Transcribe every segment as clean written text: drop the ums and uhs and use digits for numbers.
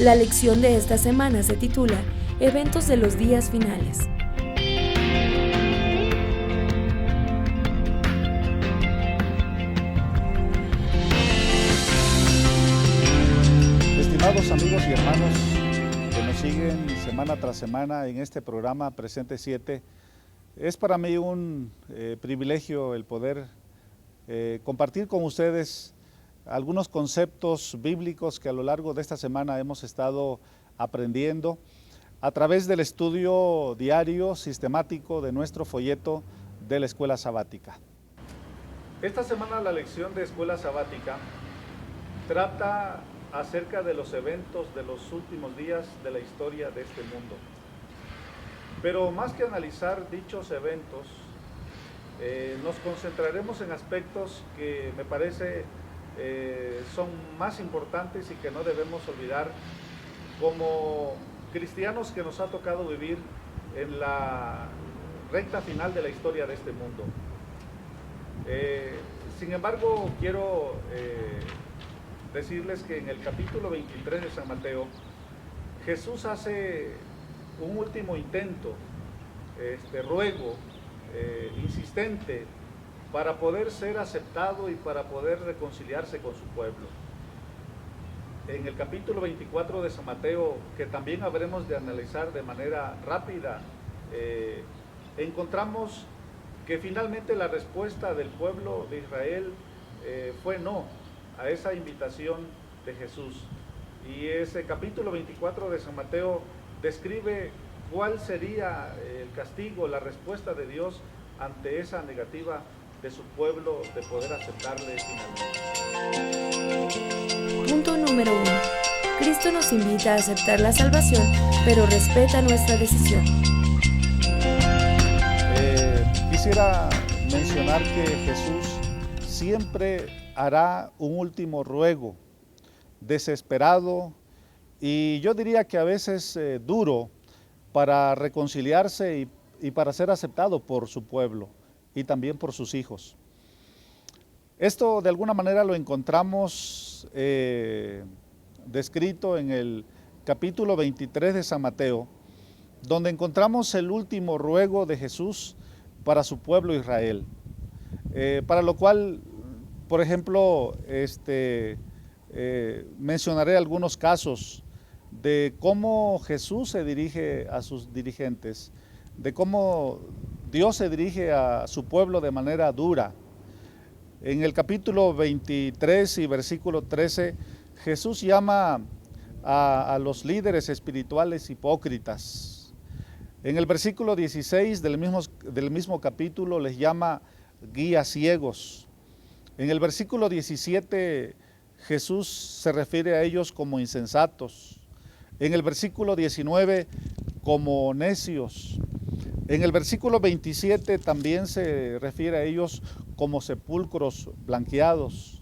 La lección de esta semana se titula Eventos de los días finales. Estimados amigos y hermanos que nos siguen semana tras semana en este programa Presente 7, es para mí un privilegio el poder compartir con ustedes algunos conceptos bíblicos que a lo largo de esta semana hemos estado aprendiendo a través del estudio diario, sistemático de nuestro folleto de la Escuela Sabática. Esta semana la lección de Escuela Sabática trata acerca de los eventos de los últimos días de la historia de este mundo. Pero más que analizar dichos eventos, nos concentraremos en aspectos que me parece son más importantes y que no debemos olvidar como cristianos que nos ha tocado vivir en la recta final de la historia de este mundo. Sin embargo, quiero decirles que en el capítulo 23 de San Mateo, Jesús hace un último intento, ruego, insistente, para poder ser aceptado y para poder reconciliarse con su pueblo. En el capítulo 24 de San Mateo, que también habremos de analizar de manera rápida, encontramos que finalmente la respuesta del pueblo de Israel fue no a esa invitación de Jesús. Y ese capítulo 24 de San Mateo describe cuál sería el castigo, la respuesta de Dios ante esa negativa de su pueblo de poder aceptarle finalmente. Punto número 1. Cristo nos invita a aceptar la salvación, pero respeta nuestra decisión. Quisiera mencionar que Jesús siempre hará un último ruego, desesperado y yo diría que a veces duro, para reconciliarse y para ser aceptado por su pueblo y también por sus hijos. Esto de alguna manera lo encontramos descrito en el capítulo 23 de San Mateo, donde encontramos el último ruego de Jesús para su pueblo Israel, para lo cual, por ejemplo, mencionaré algunos casos de cómo Jesús se dirige a sus dirigentes, de cómo Dios se dirige a su pueblo de manera dura. En el capítulo 23 y versículo 13, Jesús llama a los líderes espirituales hipócritas. En el versículo 16 del mismo capítulo les llama guías ciegos. En el versículo 17 Jesús se refiere a ellos como insensatos. En el versículo 19 como necios. En el versículo 27 también se refiere a ellos como sepulcros blanqueados.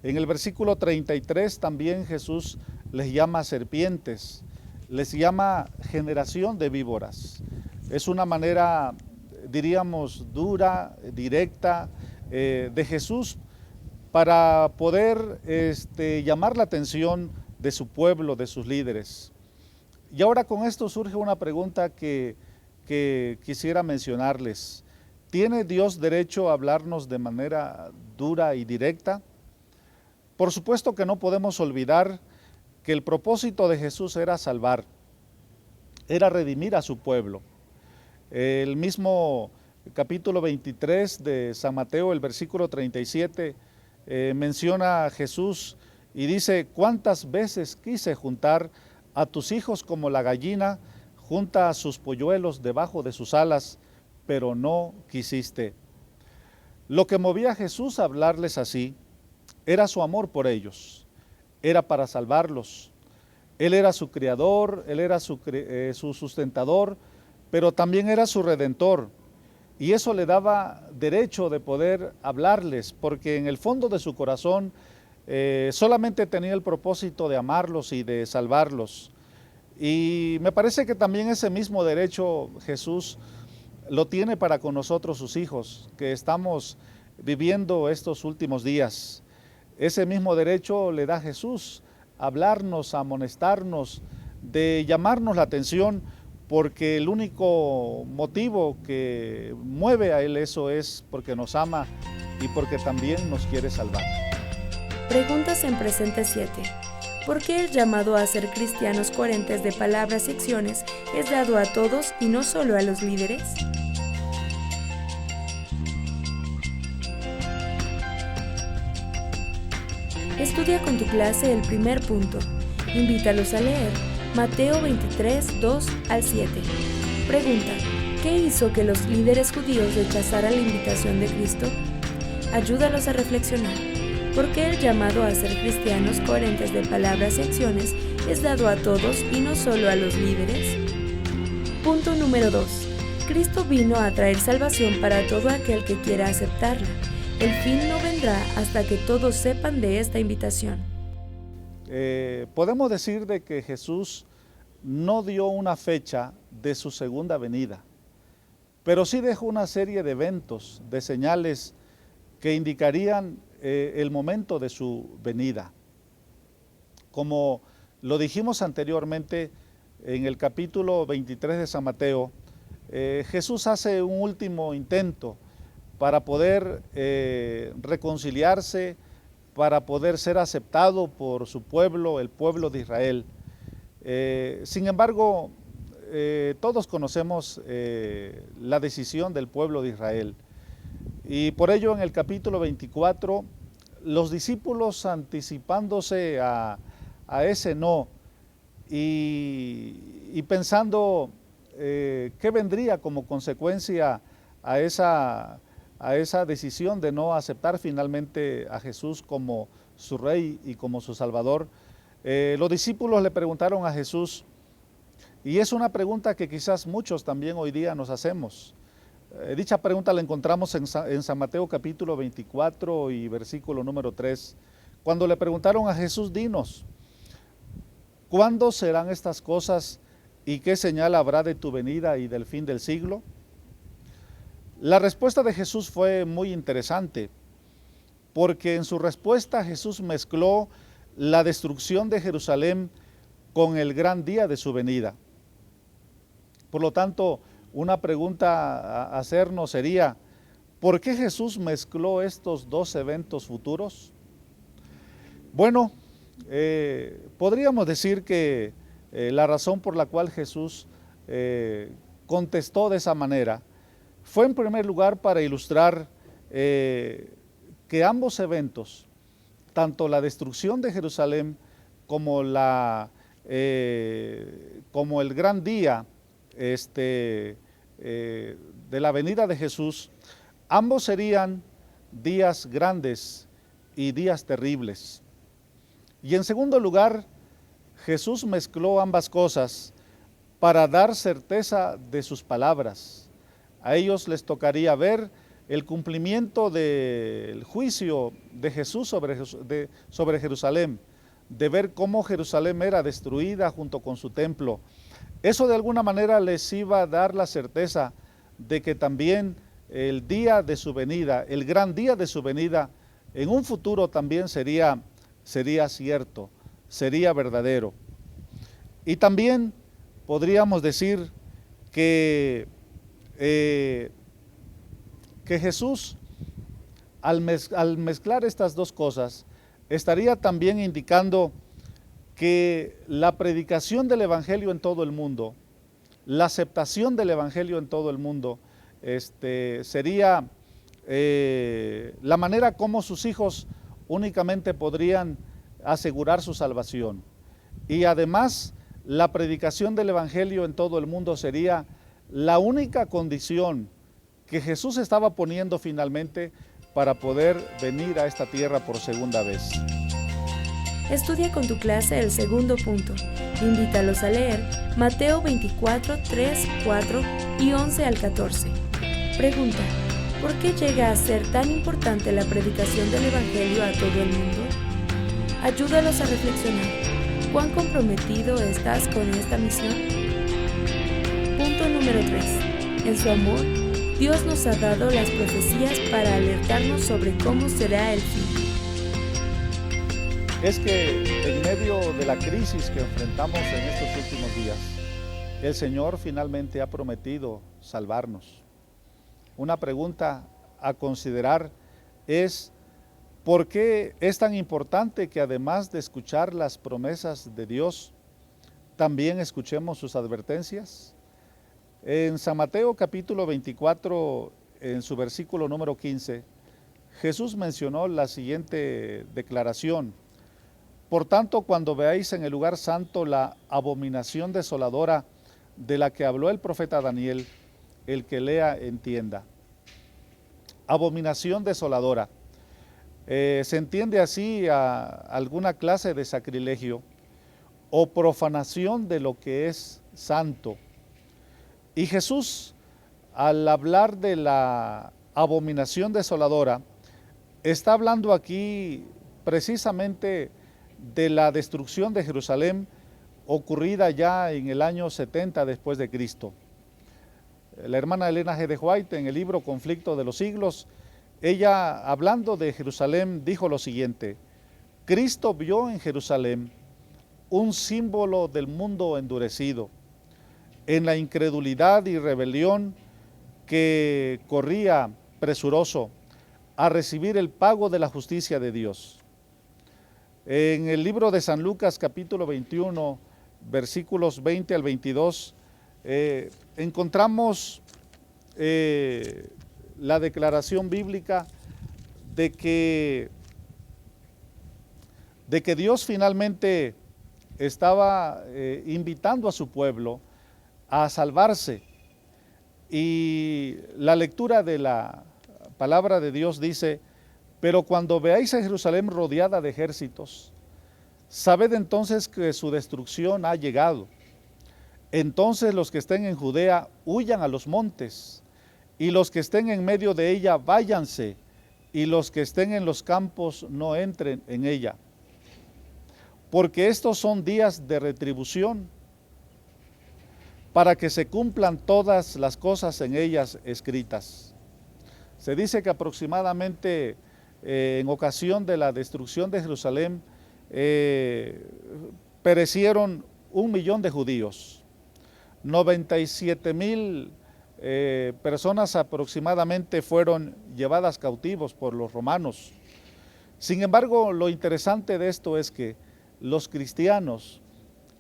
En el versículo 33 también Jesús les llama serpientes, les llama generación de víboras. Es una manera, diríamos, dura, directa de Jesús para poder llamar la atención de su pueblo, de sus líderes. Y ahora con esto surge una pregunta que quisiera mencionarles. ¿Tiene Dios derecho a hablarnos de manera dura y directa? Por supuesto que no podemos olvidar que el propósito de Jesús era salvar, era redimir a su pueblo. El mismo capítulo 23 de San Mateo, el versículo 37, menciona a Jesús y dice: ¿cuántas veces quise juntar a tus hijos como la gallina junta a sus polluelos debajo de sus alas, pero no quisiste? Lo que movía a Jesús a hablarles así era su amor por ellos, era para salvarlos. Él era su creador, Él era su sustentador, pero también era su redentor. Y eso le daba derecho de poder hablarles, porque en el fondo de su corazón solamente tenía el propósito de amarlos y de salvarlos. Y me parece que también ese mismo derecho Jesús lo tiene para con nosotros, sus hijos, que estamos viviendo estos últimos días. Ese mismo derecho le da Jesús hablarnos, a amonestarnos, de llamarnos la atención, porque el único motivo que mueve a Él eso es porque nos ama y porque también nos quiere salvar. Preguntas en presente 7. ¿Por qué el llamado a ser cristianos coherentes de palabras y acciones es dado a todos y no solo a los líderes? Estudia con tu clase el primer punto. Invítalos a leer Mateo 23, 2 al 7. Pregunta: ¿qué hizo que los líderes judíos rechazaran la invitación de Cristo? Ayúdalos a reflexionar. ¿Por qué el llamado a ser cristianos coherentes de palabras y acciones es dado a todos y no solo a los líderes? Punto número 2. Cristo vino a traer salvación para todo aquel que quiera aceptarla. El fin no vendrá hasta que todos sepan de esta invitación. Podemos decir de que Jesús no dio una fecha de su segunda venida, pero sí dejó una serie de eventos, de señales que indicarían el momento de su venida. Como lo dijimos anteriormente en el capítulo 23 de San Mateo, Jesús hace un último intento para poder reconciliarse, para poder ser aceptado por su pueblo, el pueblo de Israel. Sin embargo, todos conocemos la decisión del pueblo de Israel. Y por ello en el capítulo 24, los discípulos anticipándose a ese no y pensando qué vendría como consecuencia a esa decisión de no aceptar finalmente a Jesús como su Rey y como su Salvador, los discípulos le preguntaron a Jesús, y es una pregunta que quizás muchos también hoy día nos hacemos. Dicha pregunta la encontramos en San Mateo capítulo 24 y versículo número 3, cuando le preguntaron a Jesús: dinos, ¿cuándo serán estas cosas y qué señal habrá de tu venida y del fin del siglo? La respuesta de Jesús fue muy interesante, porque en su respuesta Jesús mezcló la destrucción de Jerusalén con el gran día de su venida. Por lo tanto, una pregunta a hacernos sería: ¿por qué Jesús mezcló estos dos eventos futuros? Bueno, podríamos decir que la razón por la cual Jesús contestó de esa manera fue en primer lugar para ilustrar que ambos eventos, tanto la destrucción de Jerusalén como el gran día de la venida de Jesús, ambos serían días grandes y días terribles. Y en segundo lugar, Jesús mezcló ambas cosas para dar certeza de sus palabras. A ellos les tocaría ver el cumplimiento del juicio de Jesús sobre Jerusalén, de ver cómo Jerusalén era destruida junto con su templo. Eso de alguna manera les iba a dar la certeza de que también el día de su venida, el gran día de su venida, en un futuro también sería cierto, sería verdadero. Y también podríamos decir que Jesús, al mezclar estas dos cosas, estaría también indicando que la predicación del Evangelio en todo el mundo, la aceptación del Evangelio en todo el mundo, sería la manera como sus hijos únicamente podrían asegurar su salvación. Y además, la predicación del Evangelio en todo el mundo sería la única condición que Jesús estaba poniendo finalmente para poder venir a esta tierra por segunda vez. Estudia con tu clase el segundo punto. Invítalos a leer Mateo 24, 3, 4 y 11 al 14. Pregunta: ¿por qué llega a ser tan importante la predicación del Evangelio a todo el mundo? Ayúdalos a reflexionar. ¿Cuán comprometido estás con esta misión? Punto número 3. En su amor, Dios nos ha dado las profecías para alertarnos sobre cómo será el fin. es que en medio de la crisis que enfrentamos en estos últimos días, el Señor finalmente ha prometido salvarnos. Una pregunta a considerar es: ¿por qué es tan importante que además de escuchar las promesas de Dios, también escuchemos sus advertencias? En San Mateo capítulo 24, en su versículo número 15, Jesús mencionó la siguiente declaración: por tanto, cuando veáis en el lugar santo la abominación desoladora de la que habló el profeta Daniel, el que lea entienda. Abominación desoladora. Se entiende así a alguna clase de sacrilegio o profanación de lo que es santo. Y Jesús, al hablar de la abominación desoladora, está hablando aquí precisamente de la destrucción de Jerusalén ocurrida ya en el año 70 después de Cristo. La hermana Elena G. de White, en el libro Conflicto de los Siglos, ella, hablando de Jerusalén, dijo lo siguiente: Cristo vio en Jerusalén un símbolo del mundo endurecido, en la incredulidad y rebelión que corría presuroso a recibir el pago de la justicia de Dios. En el libro de San Lucas, capítulo 21, versículos 20 al 22, encontramos la declaración bíblica de que Dios finalmente estaba invitando a su pueblo a salvarse. Y la lectura de la palabra de Dios dice: pero cuando veáis a Jerusalén rodeada de ejércitos, sabed entonces que su destrucción ha llegado. Entonces los que estén en Judea huyan a los montes, y los que estén en medio de ella váyanse, y los que estén en los campos no entren en ella. Porque estos son días de retribución, para que se cumplan todas las cosas en ellas escritas. Se dice que aproximadamente en ocasión de la destrucción de Jerusalén perecieron 1 millón de judíos, 97,000 personas aproximadamente fueron llevadas cautivos por los romanos. Sin embargo, lo interesante de esto es que los cristianos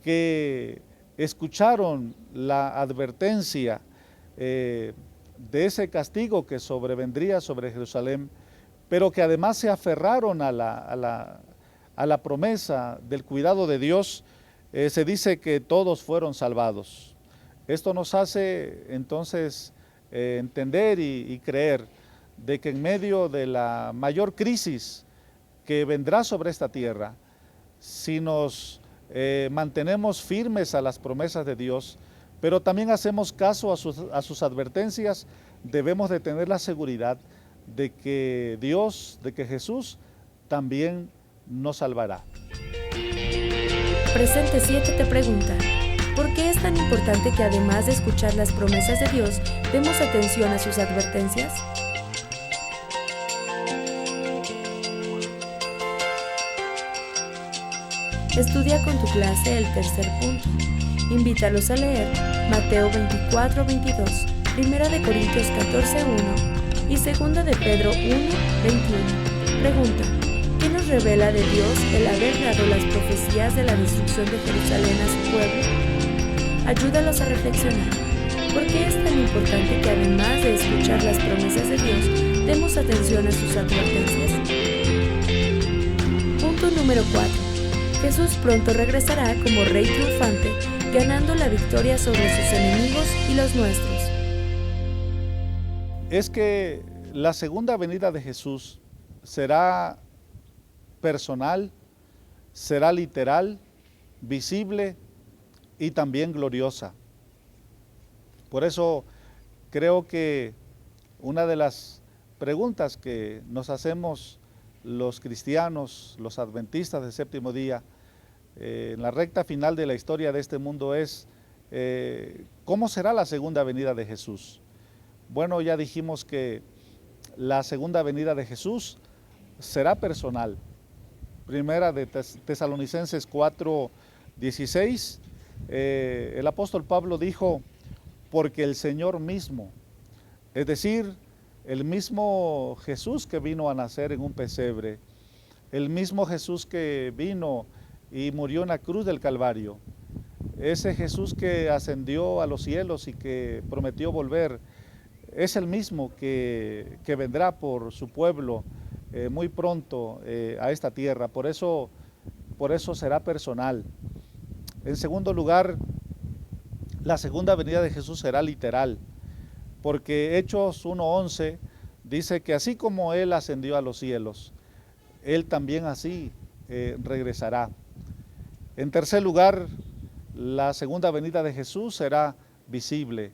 que escucharon la advertencia de ese castigo que sobrevendría sobre Jerusalén, pero que además se aferraron a la promesa del cuidado de Dios, se dice que todos fueron salvados. Esto nos hace entonces entender y creer de que en medio de la mayor crisis que vendrá sobre esta tierra, si nos mantenemos firmes a las promesas de Dios, pero también hacemos caso a sus advertencias, debemos de tener la seguridad de que Dios, de que Jesús también nos salvará. Presente 7 te pregunta: ¿por qué es tan importante que además de escuchar las promesas de Dios, demos atención a sus advertencias? Estudia con tu clase el tercer punto. Invítalos a leer Mateo 24, 22, 1 de Corintios 14, 1 y 2 de Pedro 1, 21. Pregunta: ¿qué nos revela de Dios el haber dado las profecías de la destrucción de Jerusalén a su pueblo? Ayúdalos a reflexionar. ¿Por qué es tan importante que además de escuchar las promesas de Dios, demos atención a sus advertencias? Punto número 4. Jesús pronto regresará como Rey triunfante, ganando la victoria sobre sus enemigos y los nuestros. Es que la segunda venida de Jesús será personal, será literal, visible y también gloriosa. Por eso creo que una de las preguntas que nos hacemos los cristianos, los adventistas del séptimo día, en la recta final de la historia de este mundo es: ¿cómo será la segunda venida de Jesús? Bueno, ya dijimos que la segunda venida de Jesús será personal. Primera de Tesalonicenses 4:16, el apóstol Pablo dijo, porque el Señor mismo, es decir, el mismo Jesús que vino a nacer en un pesebre, el mismo Jesús que vino y murió en la cruz del Calvario, ese Jesús que ascendió a los cielos y que prometió volver, es el mismo que vendrá por su pueblo muy pronto a esta tierra. Por eso será personal. En segundo lugar, la segunda venida de Jesús será literal, porque Hechos 1:11 dice que así como Él ascendió a los cielos, Él también así regresará. En tercer lugar, la segunda venida de Jesús será visible.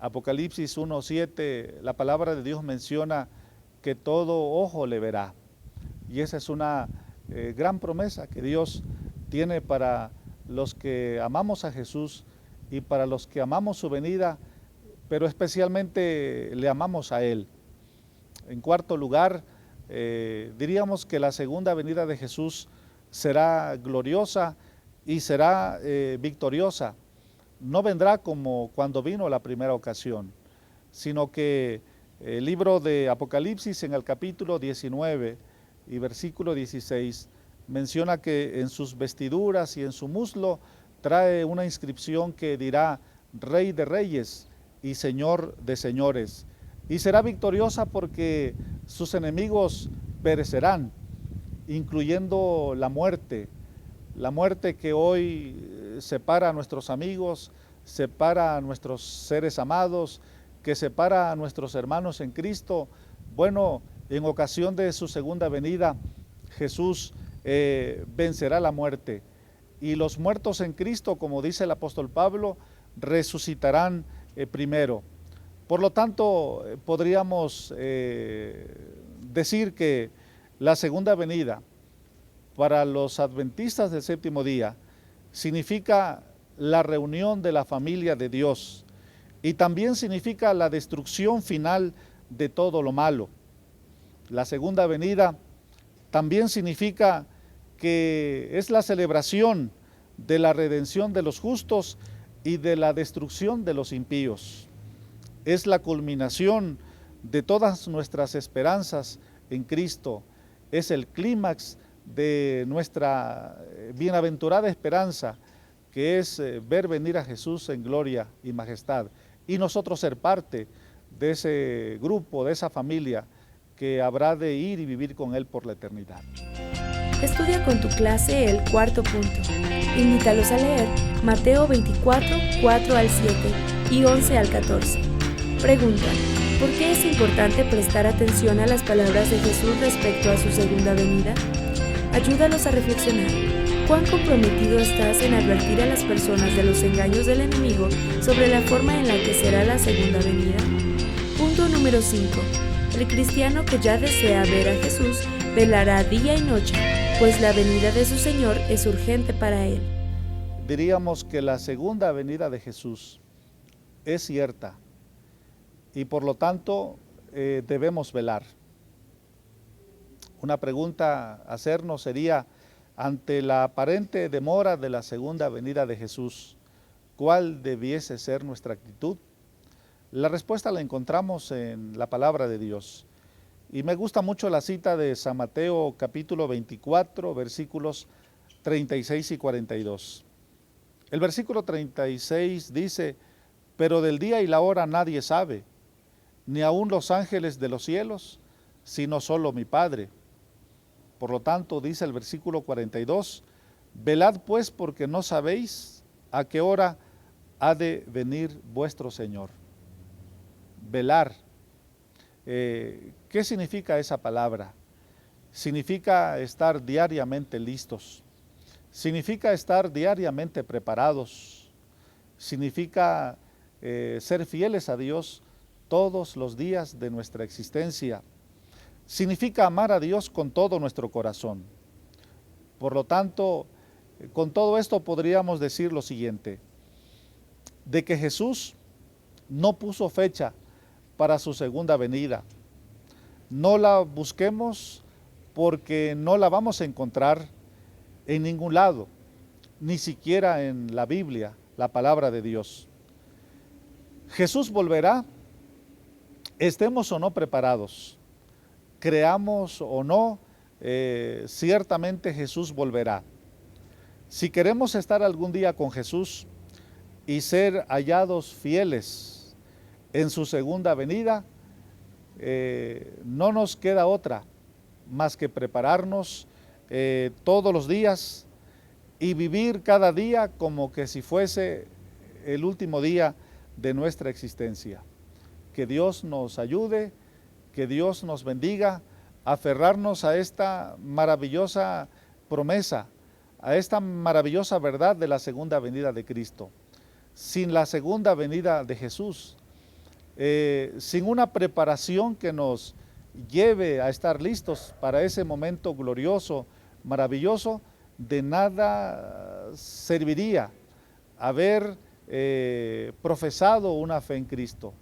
Apocalipsis 1:7, la palabra de Dios menciona que todo ojo le verá. Y esa es una gran promesa que Dios tiene para los que amamos a Jesús y para los que amamos su venida, pero especialmente le amamos a Él. En cuarto lugar, diríamos que la segunda venida de Jesús será gloriosa y será victoriosa. No vendrá como cuando vino la primera ocasión, sino que el libro de Apocalipsis en el capítulo 19 y versículo 16 menciona que en sus vestiduras y en su muslo trae una inscripción que dirá Rey de Reyes y Señor de Señores. Y será victoriosa porque sus enemigos perecerán, incluyendo la muerte que hoy separa a nuestros amigos, separa a nuestros seres amados, que separa a nuestros hermanos en Cristo. Bueno, en ocasión de su segunda venida, Jesús vencerá la muerte. Y los muertos en Cristo, como dice el apóstol Pablo, resucitarán primero. Por lo tanto, podríamos decir que la segunda venida para los adventistas del séptimo día significa la reunión de la familia de Dios y también significa la destrucción final de todo lo malo. La segunda venida también significa que es la celebración de la redención de los justos y de la destrucción de los impíos. Es la culminación de todas nuestras esperanzas en Cristo. Es el clímax de nuestra bienaventurada esperanza, que es ver venir a Jesús en gloria y majestad, y nosotros ser parte de ese grupo, de esa familia que habrá de ir y vivir con Él por la eternidad. Estudia con tu clase el cuarto punto. Invítalos a leer Mateo 24, 4 al 7 y 11 al 14. Pregunta: ¿por qué es importante prestar atención a las palabras de Jesús respecto a su segunda venida? Ayúdalos a reflexionar. ¿Cuán comprometido estás en advertir a las personas de los engaños del enemigo sobre la forma en la que será la segunda venida? Punto número 5. El cristiano que ya desea ver a Jesús velará día y noche, pues la venida de su Señor es urgente para él. Diríamos que la segunda venida de Jesús es cierta y por lo tanto debemos velar. Una pregunta a hacernos sería, ante la aparente demora de la segunda venida de Jesús, ¿cuál debiese ser nuestra actitud? La respuesta la encontramos en la palabra de Dios. Y me gusta mucho la cita de San Mateo capítulo 24, versículos 36 y 42. El versículo 36 dice, pero del día y la hora nadie sabe, ni aun los ángeles de los cielos, sino solo mi Padre. Por lo tanto, dice el versículo 42, velad pues porque no sabéis a qué hora ha de venir vuestro Señor. Velar. ¿Qué significa esa palabra? Significa estar diariamente listos, significa estar diariamente preparados, significa ser fieles a Dios todos los días de nuestra existencia, significa amar a Dios con todo nuestro corazón. Por lo tanto, con todo esto podríamos decir lo siguiente, de que Jesús no puso fecha para su segunda venida. No la busquemos porque no la vamos a encontrar en ningún lado, ni siquiera en la Biblia, la palabra de Dios. Jesús volverá, estemos o no preparados, creamos o no, ciertamente Jesús volverá. Si queremos estar algún día con Jesús y ser hallados fieles en su segunda venida, no nos queda otra más que prepararnos todos los días y vivir cada día como que si fuese el último día de nuestra existencia. Que Dios nos ayude, que Dios nos bendiga, a aferrarnos a esta maravillosa promesa, a esta maravillosa verdad de la segunda venida de Cristo. Sin la segunda venida de Jesús, sin una preparación que nos lleve a estar listos para ese momento glorioso, maravilloso, de nada serviría haber profesado una fe en Cristo.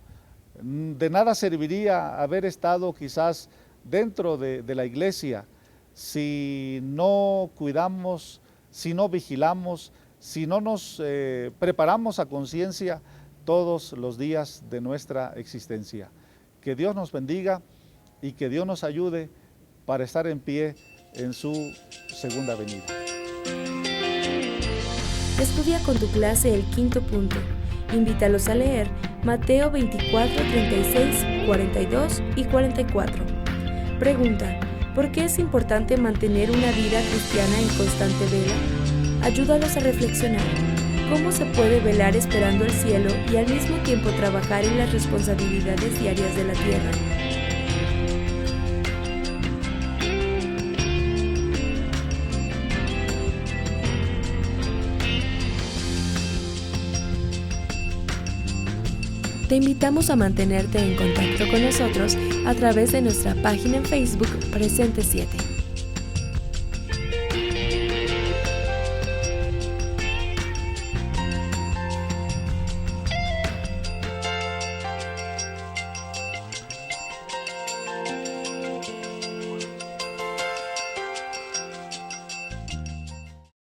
De nada serviría haber estado quizás dentro de la iglesia si no cuidamos, si no vigilamos, si no nos preparamos a conciencia todos los días de nuestra existencia. Que Dios nos bendiga y que Dios nos ayude para estar en pie en su segunda venida. Estudia con tu clase el quinto punto. Invítalos a leer Mateo 24, 36, 42 y 44. Pregunta: ¿por qué es importante mantener una vida cristiana en constante vela? Ayúdalos a reflexionar. ¿Cómo se puede velar esperando el cielo y al mismo tiempo trabajar en las responsabilidades diarias de la tierra? Te invitamos a mantenerte en contacto con nosotros a través de nuestra página en Facebook Presente 7.